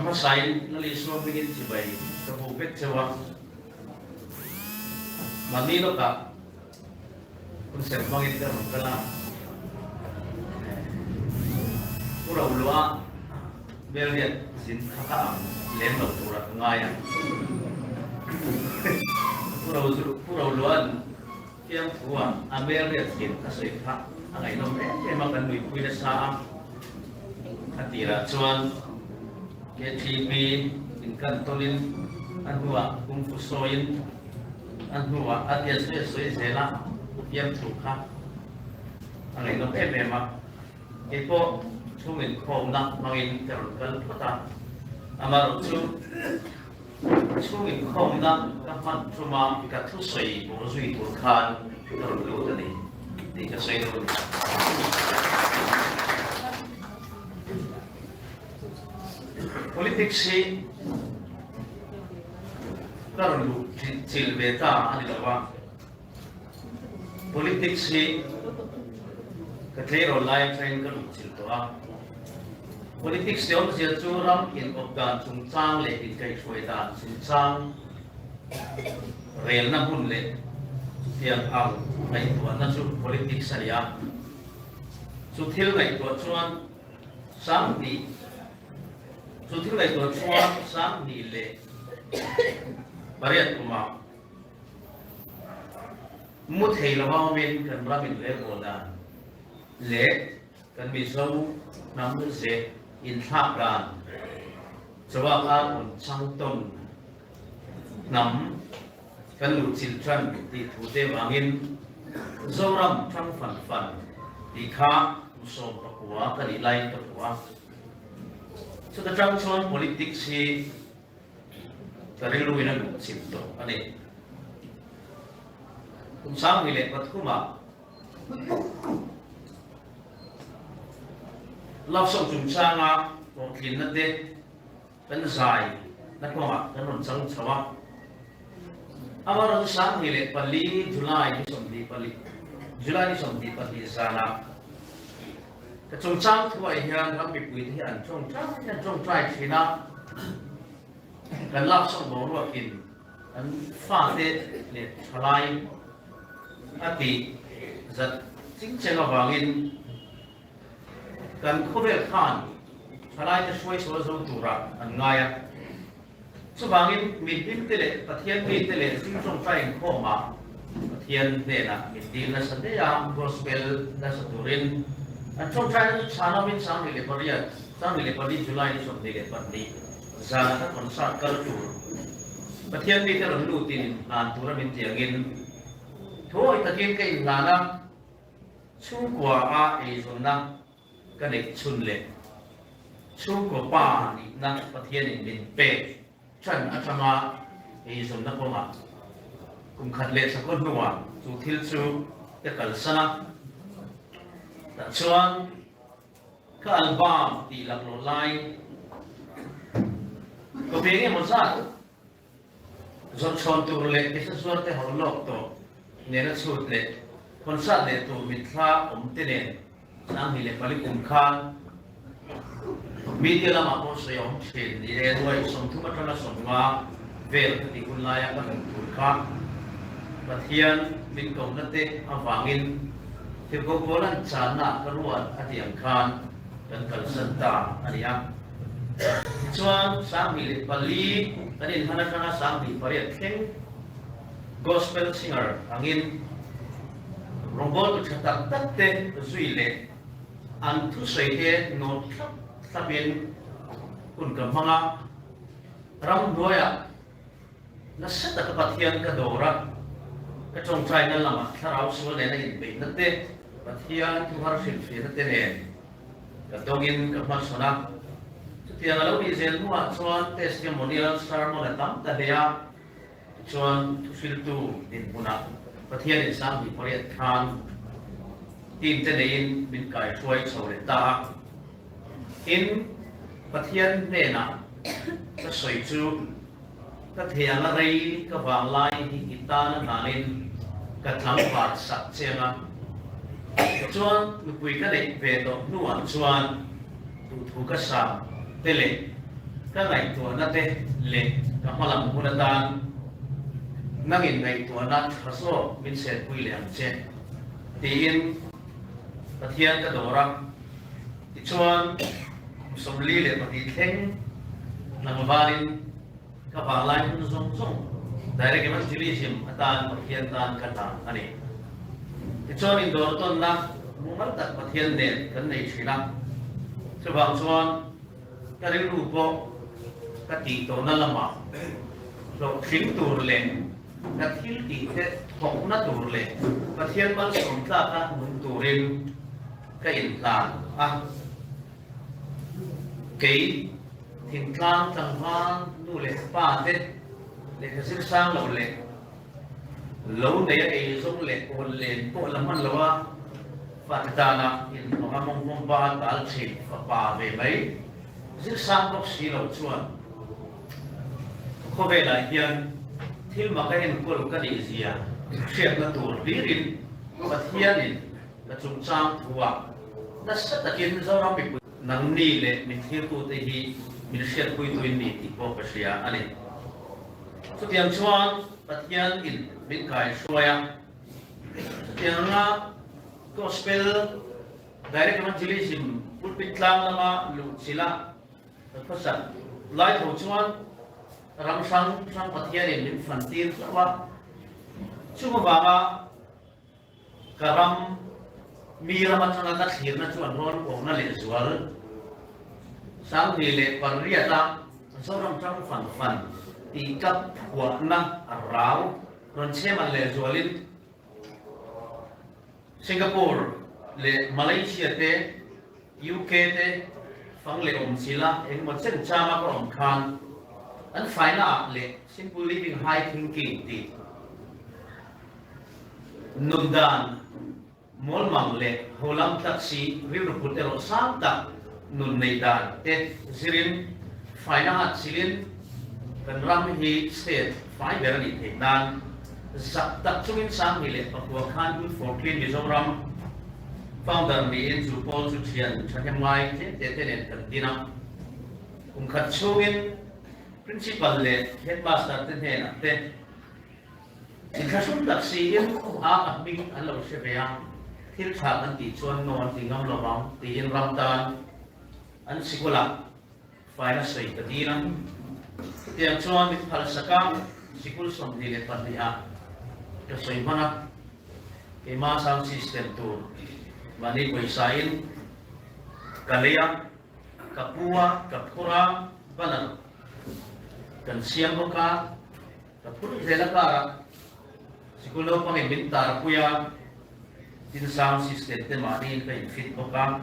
ama sai na li so begin chi bai ka bu pet chewa mani lo ka kun se mangin ka kala pura ulwa berlian sin khata len lo tura ngaya pura ulwan yang tua berlian sin kasai kha angai no memang kan lui pui da sa atira chuan ke TV in kan tolin an huwa kung fu soin an huwa atia soi zela yang tukha angai no memang ipo chungin khom na mangin terul kal pata amaro chu chungin khom na kamat chuma ka thu sei bo zui tur khan terul lu tani di ka sei lu politik si terul lu cil beta ani lawa politik si kathero live train ka lu cil to a politics de om sia churam in opgan chung chang le in kai choi dan chung chang rel na hun le tiang ang mai to na chu politics saria chu thil ngai to chuan sang ni chu thil ngai to chuan sang ni le bariat kuma mu thei lawa men kan ramin le bodan le kan mi zo nam ze in tháp gan chawa ka un chang ton nam kan lu chil tran ti thu te wangin zoram thang fan ti kha usom pakwa kan ilai pakwa so the trang chon politics hi karilu ina lu chim to ani kum sang ni le pathuma love song chung changa o thin na de kan zai na ko ma kan ron chang chawa amara sang ni le pali july ni som di pali july ni som di pali sana ka chung chang thuai hian ram bi pui thi an chung trai thina kan love song bo ro kin an fa de le thalai ati zat ching chenga wangin kan khovel khan thalai te shoi so zo tura an ngaya chubangin min tin tele pathian mi tele sing song trai kho ma pathian ne na min din na sande ya gospel na saturin an chong trai chana min sang le paria sang le pari july ni som le patni zana ta concert kal tu pathian mi tele lu tin nan tura min tiangin thoi takin kai lana chu kwa a e zona cái này chun lệ chung của ba ni na phát hiện mình pe chân ở trong mà thì dùng nó không ạ cùng khát lệ sao con nuông dù thiếu chú cái cần sana đã chuan cái album thì làm lộ lại có biết cái một sao rồi chọn tu lệ cái số số cái hậu lộc to nên nó sụt lệ con sát lệ tu mình pha tên này sang hi le pali kum khan media lama ko se yom chen ni le doi som thu matana som ma vel ti kun la ya ka kun kha pathian min kom na te awangin thil ko bolan chana ka ruan atiang khan kan kal santa ania chuan sang hi le pali tanin hana kana sang hi pariat theng gospel singer angin robot chatak tatte zui le an thu sei he no thabin kun ka manga ram doya na seta ka pathian ka dora ka chong trai na lama tharau so le na in be na te pathian tu har fil fi na te ne ka dongin ka ma sona tu tiang alo ni zel nuwa chuan testimonial sermon atam ta dia chuan tu fil tu din buna pathian in sang bi pariat khan tin te nein min kai thuai chole ta in pathian ne na ka soi chu ka thiang la rei ka wang lai hi kita na nanin ka thang pat sak chenga chuan nu pui ka nei ve to nuan chuan tu thu ka sa tele các ngày tuổi nó tê lệ các hoa làm hôn đàn năng in ngày tuổi nó khá số mình sẽ quy lệ ăn chết tiền và thiên cái đồ ra thì chuan sum li lệ và thì thèn nằm varin các bạn lại cũng giống giống direct evangelism atan và thiên tan cái tan anh ấy thì chuan in đồ tôn na muốn mất tật và thiên nền cái này chỉ là cho bạn chuan cái điều rủ bộ cái tỷ tổ nó làm mà rồi khiến tụt lên cái thiếu tỷ thế học nó tụt lên cái thiên ban sống ra cái muốn tụt lên cái in là cái thiên lang chẳng hoa nu lệ ba thế lệ cái sức sang lâu này ấy giống lệ ôn lên bộ làm ăn lâu và ta là in nó mong mong ba ta chỉ và ba về mấy sức sang bốc xí lâu chuan có vẻ là hiện thì mà cái hình của cái gì gì à chuyện là tụi đi và thiên đi là chúng trang thua nó rất là kiến do nó bị nắng đi lệ mình thiếu tụi thì mình sẽ quay tụi mình thì có cái gì à anh số tiền chuan và thiên in bên cái xoay à tiền là gospel direct evangelism bút bít lang là mà lụt xí la phát sản lại thầu chuan ram sang sang pathia in min fantin sawa chuma baba karam mira machanga ka thirna chuan ron ongna le zual sang ni le parria ta soram sang fan fan ti kap wa na arau ron chema le zualin Singapore le Malaysia te UK te phang le om sila en mo chen chama ko om khan anh phải là lệ simple living high thinking thì nung đàn mol mang lệ hồ lam taxi riu được bút tero sang ta nun nei đàn tết zirin phải là hạt silin cần ram hi state phải về đi thế đàn giặc tập trung in sang hi lệ và của khan good for clean Mizoram founder mi in zu Paul zu thian chhem ngai thế nên cần tin nào cùng khát chuin principal le headmaster ten he na te in khasum tak si in mình an lo se be a thil tha an ti chuan no an ti ngam lo bang ti in ram tan an sikula faina sei ta ti na tiang chuan mit phal saka sikul som ni le pan ni a to sei mana ke ma sound system tu mani koi sain kalea kapua kapura banan kan siang boka tapur zela kara sikulo pang inventar puya tin sound system te mani ka fit boka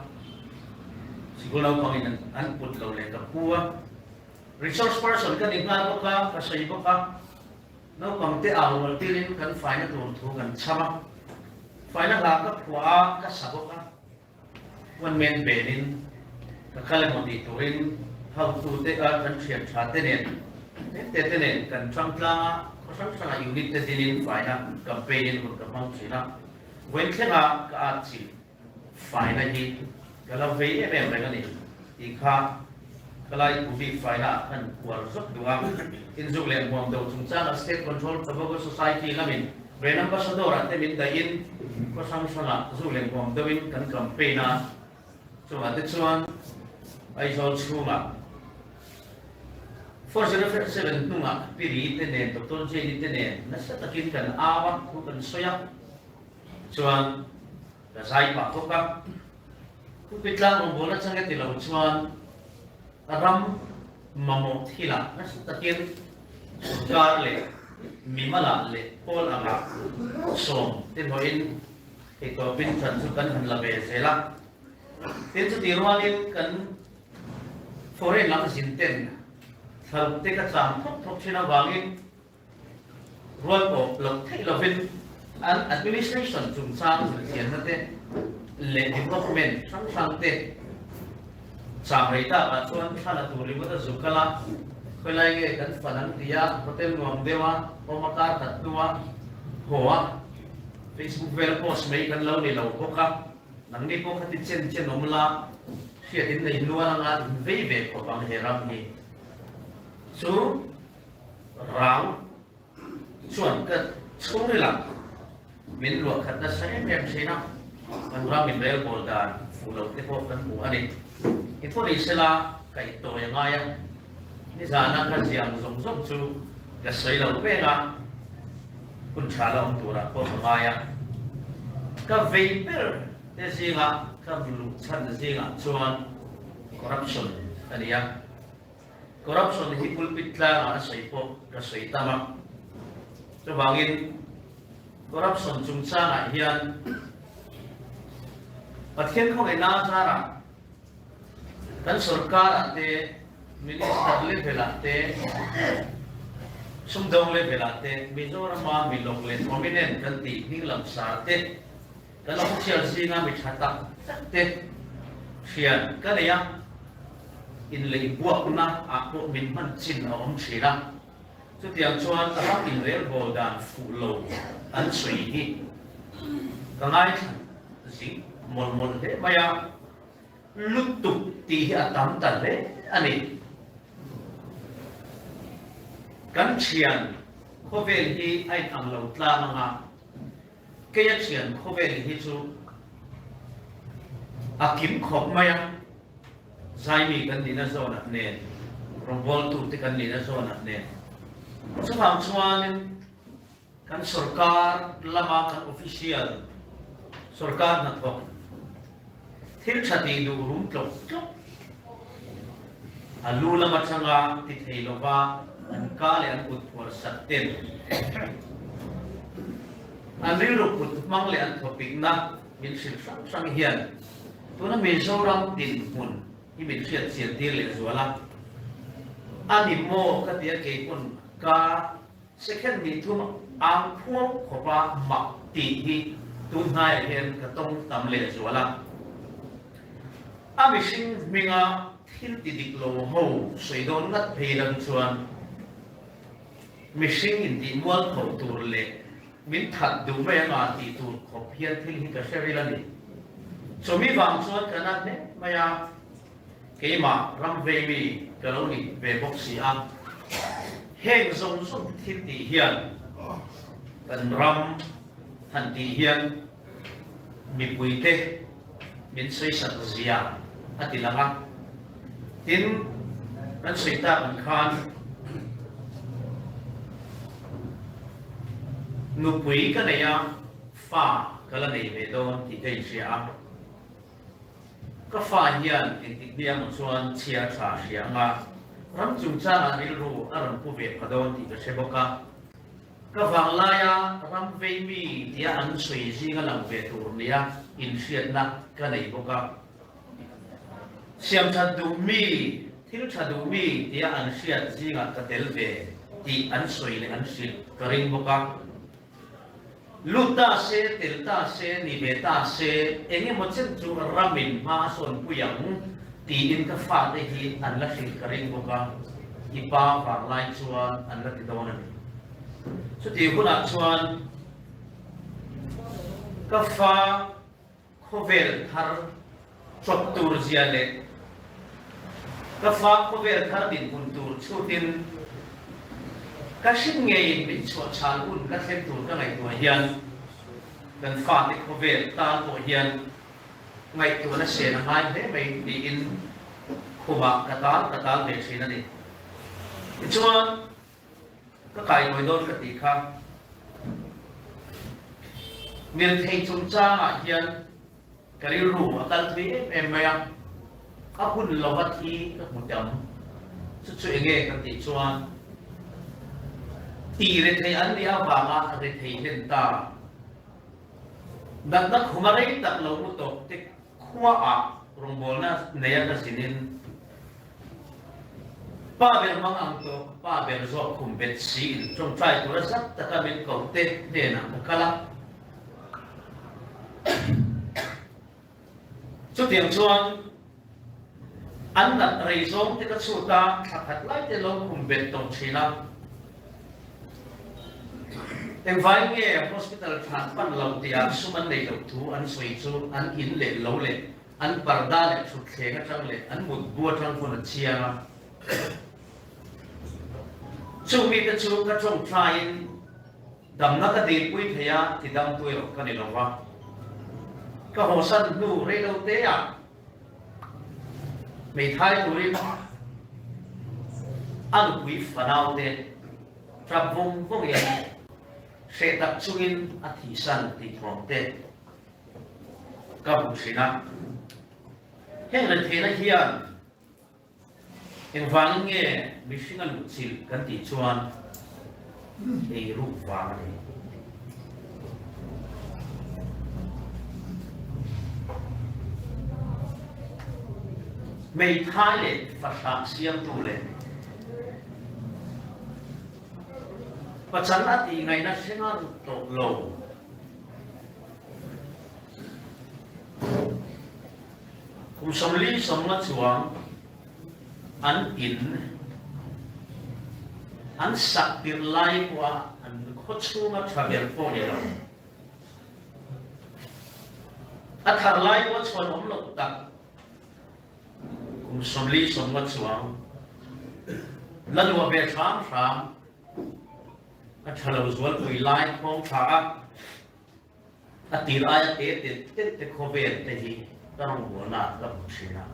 sikulo pang in an put lo le kapua resource person kan inga boka ka sai boka no pang te awol tilin kan faina tur thu kan chama faina la ka phua ka saboka one man benin ka khala modi turin how to te a kan thiam tha te nen thế nên cần trong la có sẵn sàng unit thế nên phải là campaign của các bang chỉ là với thế là cả chỉ phải là gì cái là về em này cái này thì khác cái này cũng bị phải là cần quản rất đúng in dụng lên hoàng đầu chúng ta là state control của society là mình về năm có số đồ là thế mình đại in có sẵn sàng là dụng lên hoàng đầu in cần campaign à cho anh thế chuan ai cho chú mà 407 nunga piri tenen doktor jeli tenen nasa takin kan awak ko kan soyak chuan ka sai pa ko ka ku pitlang ong bola changa tilaw chuan aram mamo thila nasa takin garle mimala le pol anga som tin hoin ito bin chan su kan han labe zela tin chu tirwalin kan foreign lang sinten thằng tê cái sản thóc trên vàng rồi bộ lộc thay là bên administration chúng sang tiền nó tê lệ development sang tê sản này ta ở chỗ anh là tụi mình có thể dùng cái là khơi lại cái phần phần ăn tiệt có tên nguồn dewa omaka thật tua hoa Facebook về post mấy cái lâu này lâu có cả nắng đi có cái trên nôm la hiện đến này luôn là về về của bằng hệ ram này chú rau chuẩn cái chú này là mình luộc khát nó sẽ em xí nào mình ra mình lấy bột đàn phụ lộc cái bộ cái phụ anh đi cái phụ này sẽ là cái tổ yang ngay áนี่จานักการเสียงสมสมจูจะใส่เราเป็นอ่ะคุณชาเราตัวละพวกง่ายอ่ะก็เวเปอร์แต่สิ่งอ่ะก็ลูกชั้นสิ่งอ่ะส่วน corruption อันนี้อ่ะ corruption ที่พูดปิดละอ่ะใส่พวกก็ใส่ตามอ่ะจะบางอิน corruption จุงจ้างอ่ะเฮียนประเทศเขาไอ้น่าจ้าอ่ะกันสุรการอ่ะเตminister level ate sumdong level ate mizoram ma milong le prominent kan ti hinglam sa te kan official singa mi thata te sian kan ya in le buak na a ko min man chin a om thira chu tiang chuan ta in rel bol dan fu lo an sui hi ka ngai zing mol mol de maya lutuk ti atam tan le ani kan chian khovel hi ai ang lo tla manga ke ya chian khovel hi chu akim khop maya zai mi kan dina zona ne rombol tu te kan dina zona ne chuang chuan kan sarkar lama kan official sarkar na thok thil thati du rum tlok tlok alu lama changa ti theilova an kale an ut por satten an rilu put mangle an topic na min sil sang hian tuna mizoram din mun hi min siat siat dir le zuala ani mo ka tia ke pun ka second mi thum ang phuang khopa ma ti hi tu ngai hian ka tong tam le zuala ami sing minga thil ti dik lo ho soidon ngat pheilam chuan missing in the mual khop tur le min that du me nga ti tur khop hian thil hi ka serila ni so mi wang chuan kana ne maya keima ram ve mi kaloni ve box si a heng zong zong thil ti hian kan ram han ti hian mi puite min sei sat zia atilanga tin kan seita kan khan nupui ka neya fa kala nei ve don ti kai sia ka fa hian ti ti biang chuan chia tha sia nga ram chung cha na ril ru aram pu ve phadon ti ka seboka ka wang la ya ram ve mi tia an sui ji ga lang ve tur nia in siat na ka nei boka siam tha du mi thil tha du mi tia an siat ji ga ka tel ve ti an sui le an sil ka ring boka luta se telta se ni beta se enge mochen chu ramin ma son puyang ti in ka fa te hi an la sil ka ring boka ipa va lai chuan an la ti dona so ti huna chuan ka fa khovel thar chok tur zia le ka fa khovel thar din kun tur chu tin ka shin ngei min cho chal un ka thlem tur ka ngai tua hian kan fa te khovel tan po hian ngai tu na se na mai he mai ni in khuma ka tal ve thina ni chuan ka kai noi don ka ti kha mil thei chung cha ma hian kari ru akal twi em maya a hun lovat hi ka mutam chu enge ka ti chuan ti re thei an ria wanga re thei len ta dak humarai tak lo mu to te khwa a rongbol na neya ka sinin pa ber mang ang to pa ber zo khum bet sin trong trai tu ra sat ta ka min ko te de na kala chu tiang chuan an nat rei zong te ka chu ta khat lai te lo khum bet tong china em vai nghe hospital thang pan lau tia suman nei lo thu an soi chu an in le lo le an parda le thu khe ka chang le an mut bua thang phun chia chung mi cái chung cái trong trai đầm nó cái đi quý thầy thì đâm tôi rồi cái này là vad cái hồ sân nụ đây đâu thế à mày thay tôi đi ăn quý phần nào thế trap vùng vùng yên sẽ tập trung in thị sản thì thuận thế các bác sĩ na hiện là thế là hiện em vang nghe mình sinh ăn một chiều cái tỷ chuan để rút vàng này mấy thái lệ phát sáng xiêm tu lệ và chẳng là thì ngày nó sẽ ăn tổ lầu cùng sống lý sống nó chuang ăn in ăn sạch tiền lai qua ăn khốt xuống nó trả tiền phố này rồi ăn thằng lai qua chuan ống lộc đặc cùng sống lý sống nó chuang lần qua về sáng sáng ăn thằng lâu rồi quỳ lai không trả ăn tiền ai tết khó về thế gì tao không muốn là làm gì nào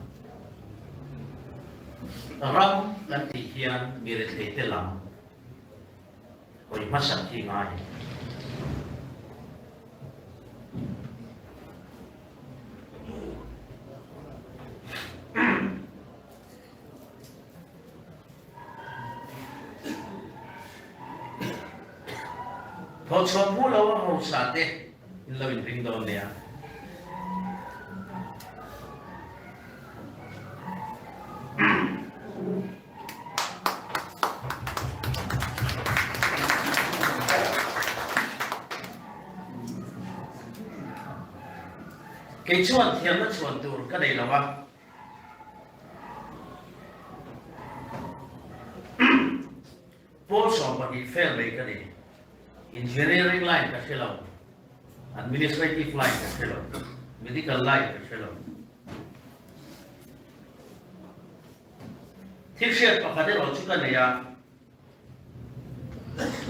ram dan tihian miret lete lam oi masak ki ngai thọ chom mu lo ho sa te in lo in ring don le cái chuan thiam nó chuan tur cái này là vad Paul song bagi fail lấy cái này engineering line cái thế nào administrative line cái thế nào medical line cái thế nào thiết xét và cái đó chúng ta này à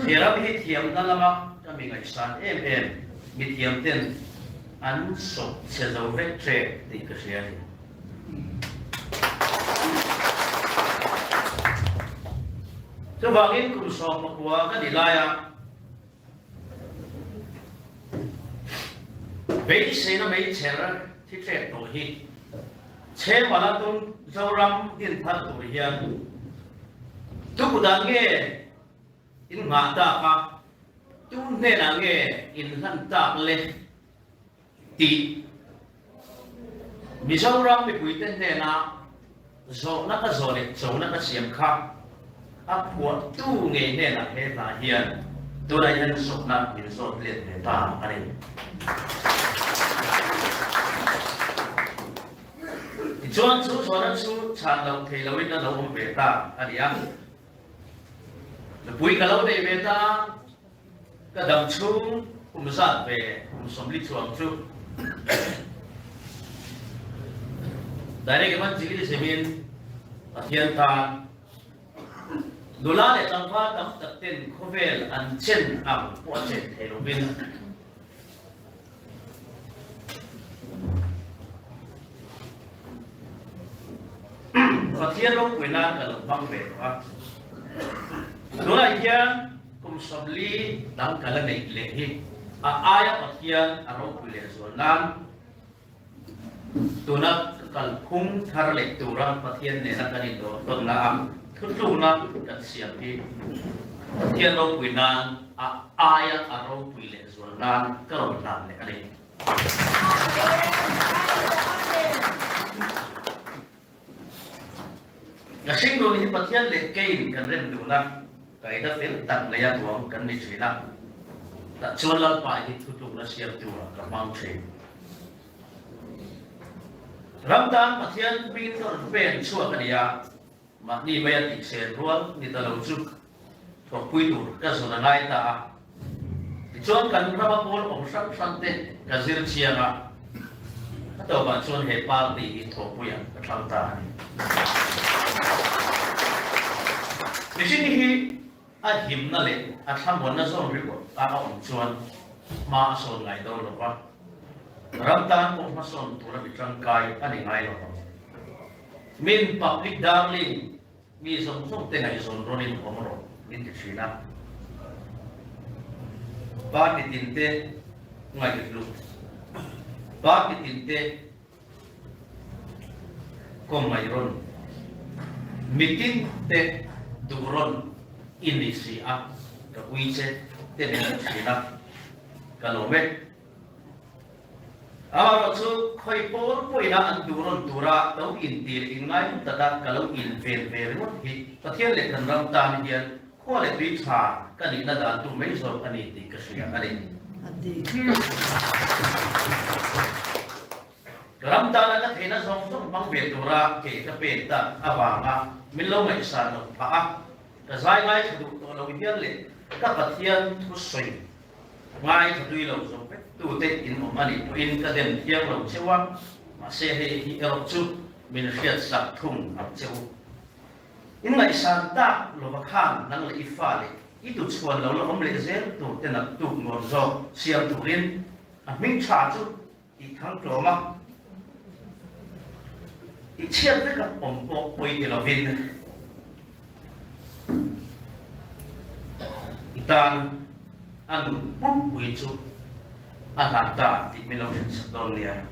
thì ra bị thiam đó là mà cho mình ngày sáng em bị thiam tên ăn sốt sẽ giàu vết trẻ thì cái gì vậy? Cho bạn em cũng sốt một quả cái gì lại à? Vậy thì nó mấy trẻ ra thì trẻ tuổi hi, trẻ mà là tung giàu lắm tiền thật tuổi hiền, tôi cũng đang nghe in ngã ta cả, tôi nghe đang nghe in thân ta lên tí miso ram mi pui ten te na zo na ka zo le zo na ka siam kha a puat tu nge ne na he na hian tu ra yan sok na min so le ne ta ani chuan chu na chu chan lo thei lo in na lo om ve ta ani a le pui ka lo de ve ta ka dam chung um zat ve um som li chuang chu dari ke man chili semin athian ta dola le tangfa tam tatin khovel an chen am po chen therobin athian lo kwina ka lo bang ve wa dola hian kum sabli dang kala nei le hi aya athian aro pule zonan tuna kal khung thar le turam pathian ne na kani do ton na am thutlu na kan siam hi pathian ro puinan aya aro pule zonan karon nan le ani ngasing do ni pathian le kein kan ren du na kai da fel tak le ya tuam kan ni china ta chuan lal pa hi thutu na siam tu ka mang the ramdan pathian pin ton pen chua ka dia ma ni ba ti se rual ni ta lo chu to pui tu ka so na lai ta ti chuan kan ra ba pol om sang sang te ka zir chia na to ba chuan he pa ti to pui ya ka thang ta ni ni sin hi a him na le a thamon na zon ri ko a on chuan ma son ngai do lo pa ram tan ko ma son tu ra bi tang kai ani ngai lo min public darling mi som som te ngai son ronin ko mo min ti china ba ti tin te ngai lu ba ti tin te ko mai ron meeting te duron inisi a ka uiche te ne china ka lo me aro chu khoi por poina an duron tura do in tir ingai ta da ka lo in ver ver mo hi pathian le kan ram ta ni hian ko le bi tha ka ni na da tu mai so ani ti ka sia ani ram ta na the na song song bang ve tura ke ka pe ta awanga min lo mai sa no pa a ka zai ngai thu to lo hian le ka pathian thu soi ngai thu lo so pe tu te in mo mani in ka dem hiang lo chewa ma se he hi ero chu min hiat sak thung ap cheu in ngai san ta lo ba khan nang le ifa le i tu chuan lo lo om le zel tu te na tu ngor zo siam tu rin a ming cha chu i thang lo ma i chiat te ka om po poi ke lo vin dan anu pun itu anata di Milan Sedonia.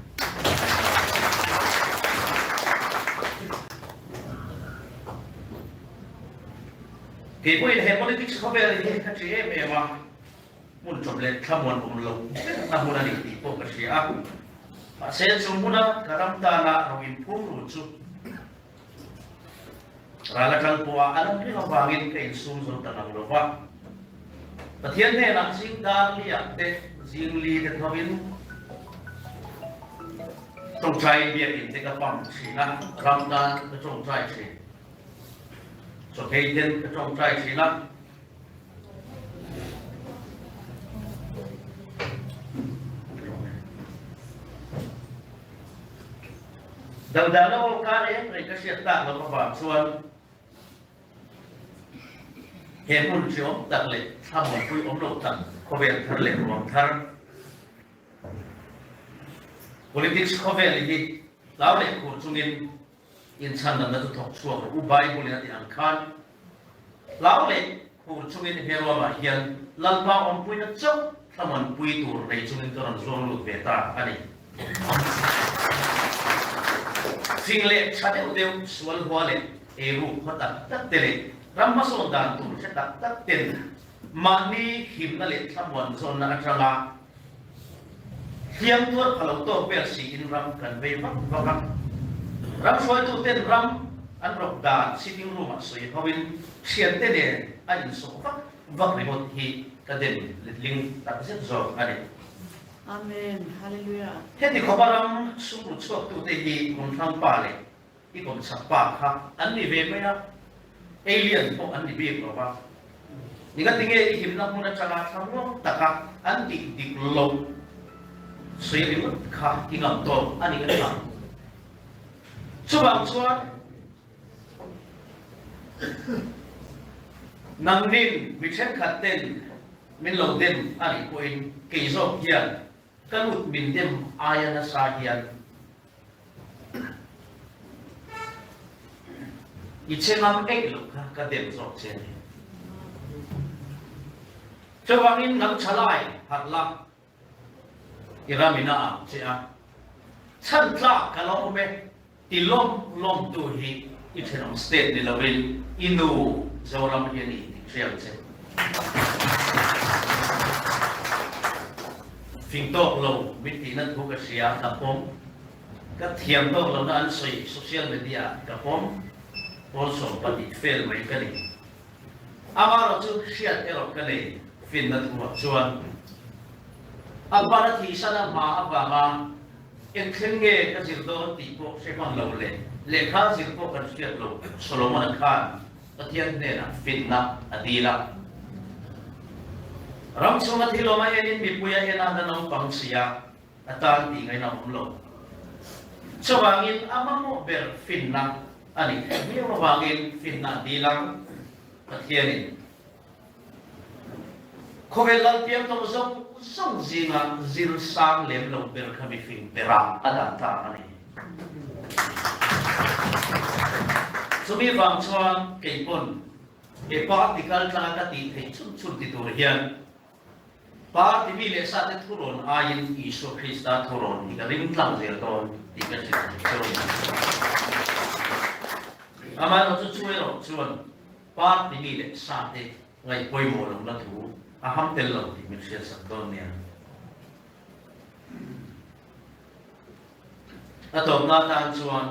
Kepo ini politik sekolah ini kacau memang muncul le kamuan pemulung, namun ada tipu kerja. Saya semula karam tanah rawin pun lucu. Ralakan puak alam ni ngabangin ke insum so tanang lupa. Pathian ne nang sing dar liak te sing li te thawin trong trai bia in te ka pam sina ram dan ka trong trai si so thei ten ka trong trai sina dal dalo ka re ka sia ta lo ba chuan hiện một chỗ đặt lệ tham một quy ống độ tận có vẻ thật lệ của thar politics có vẻ là gì lão lệ của trung niên insan là nó thuộc xuống của ubai của lệ ăn khan lão lệ của trung niên hero mà hiện lần ba ông quy nó chốc tham một quy tụ để trung niên cho nó xuống lụt về ta anh sinh lệ sát đều đều xuân hoa lệ eru phát đặt tất tệ Ramasong dan tu saya tak ten mani himna le thamwan zon na atanga hiam tur kalau to versi in ram kan ve vak ram soi tu ten ram an rok dan sitting room soi hawin sian te ne an so vak remote hi kaden ling tak set zo ani amen hallelujah heti khobaram suru chok tu te hi mun thang pa le i kom sapa kha an ni ve me alien po an di big ba ni ga tinge him na muna changa thamlo taka an di lo sui ri kha ingam to ani ga ta chuang chuan nang nin mi chen khat ten min lo dem ani ko in ke zo hian kanut min dem ayana sa hian ichengam eklo ka dem zo chen chawangin ngam chalai hatla iramina chia chan tla kalong me tilom lom tu hi ichenam state ni lawil inu zoram yani trial che phim to lo miti na thu ka sia ka pom ka thiam to lo na an soi social media ka pom also pati fail mai kali amaro chu share ero kali fin na thu chuan abara thi sana ma abama en khenge ka jirdo ti po se man lo le kha jir po kan share lo solomon khan pathian ne na fin na adila ram suma thilo ma yen mi puya ena da no pangsia atan ti ngai na umlo chawangin amamo ber fin na ani mi mawangin fin na dilang pathianin khovelal piam tong zong zinga zil sang lem lo ber khami fing pera ada ta ani sumi wang chuan ke pon ke practical tla ka ti thei chun ti tur hian pa ti mi le sa te thuron ain isu krista thuron ni ka ring tlang zel ton ti ka chi chuan ama no chu chuai ro chuan pa ti mi le sa te ngai poi mo long la thu a ham tel lo ti mi sia sak don nia a to na tan chuan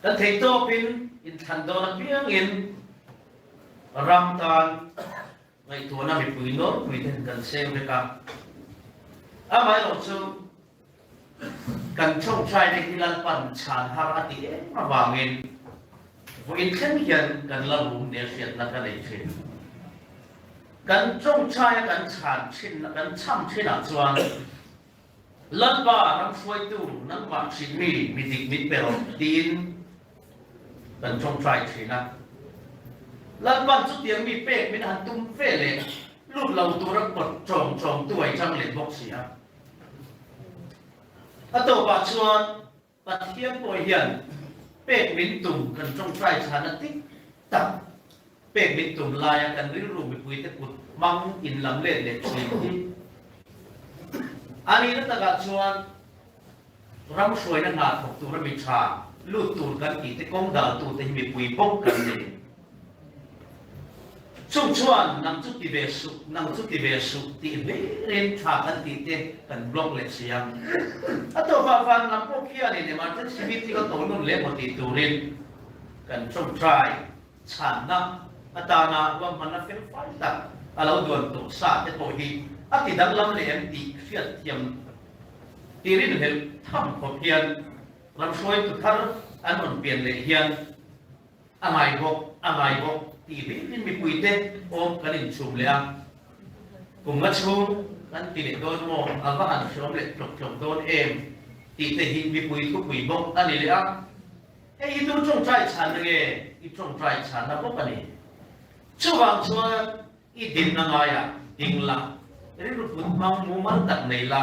ta thei to pin in than do na piang in ram tan ngai tu na mi pui no pui den kan sem ve ka a mai lo chu kan chong trai de hilal pan chan har ati e ma wangin vo in khen hian kan la rum ne siat na ka nei chin kan chong trai kan chan chin kan cham chin a chuan lan ba nang foi tu nang ma chin mi dik mit pero tin kan chong trai china lan ban chu tiang mi pek min han tum fe le lut lau tu rak pot chong tuai chang le bok sia a to ba chuan pathiam poi hian pek min tum kan chong trai chana tik tak pek min tum laya kan ri ru mi pui te put mang in lam le le chin hi ani na ta ga chuan ram soi na na thok tu ra mi cha lut tu kan ti te kong dal tu te mi pui bok kan ni chung chuan nang chu ti ve su ti ve ren tha kan ti te kan block le siam a to fa fan nam po kia ni ne ma ten simit ti ko to nun le mo ti tu rin kan chung try chan na atana wa man na fel fai ta alo don to sa te to hi a ti dang lam le em ti fiat tiam ti rin hel tham ko hian lam soi tu thar an mon pian le hian amai bok ti ve mi pui te om kan in chum le a kum nga chu kan ti le don mo ava an shom le tlok don em ti te hi mi pui thu pui bok ani le a e i tu chong trai chan nge i chong trai chan na bok ani chu wang chuan i din na nga ya ding la ri ru put mang mu man tak nei la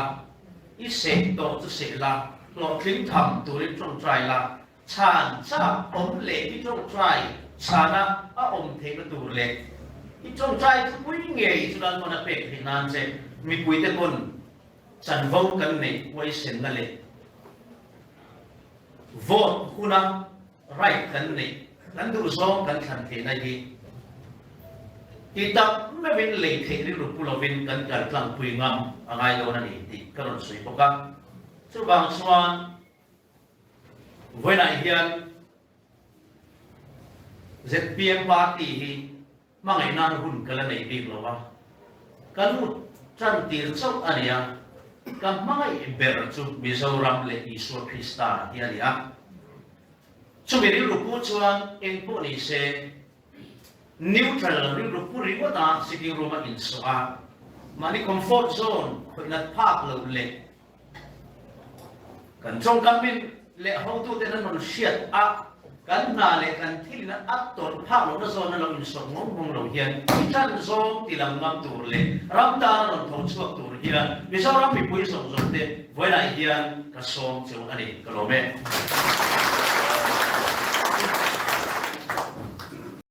i se to chu se la lo tling tham tu ri chong trai la chan cha om le i chong trai chana a om the na tu le i chong trai thu pui nge i chu dan mo na pek hi nan che mi pui te kon chan vong kan nei wai sen na le vote huna right kan nei kan du zong kan than the na hi ti tak me vin le the ri ru pu lo vin kan kal tlang pui ngam angai lo na ni ti karon sui poka chu bang chuan when I hear ZPM party hi mangai nan hun kala nei big lo wa kalut chan tir chok ania ka mangai ber chu Mizoram le Isu Krista ti alia chu mi ri ru pu chuan en po ni se neutral ri ru pu ri wa ta sitting room in so a mani comfort zone na park lo le kan chong kam min le ho tu te na non shiat a kan na le kan thil na at ton pha lo na zone na lo in so ngong lo hian chan zong ti lam ngam tur le ram ta ron thong chuak tur hian mi so ram mi pui so zo te voi lai hian ka som chu ani ka lo me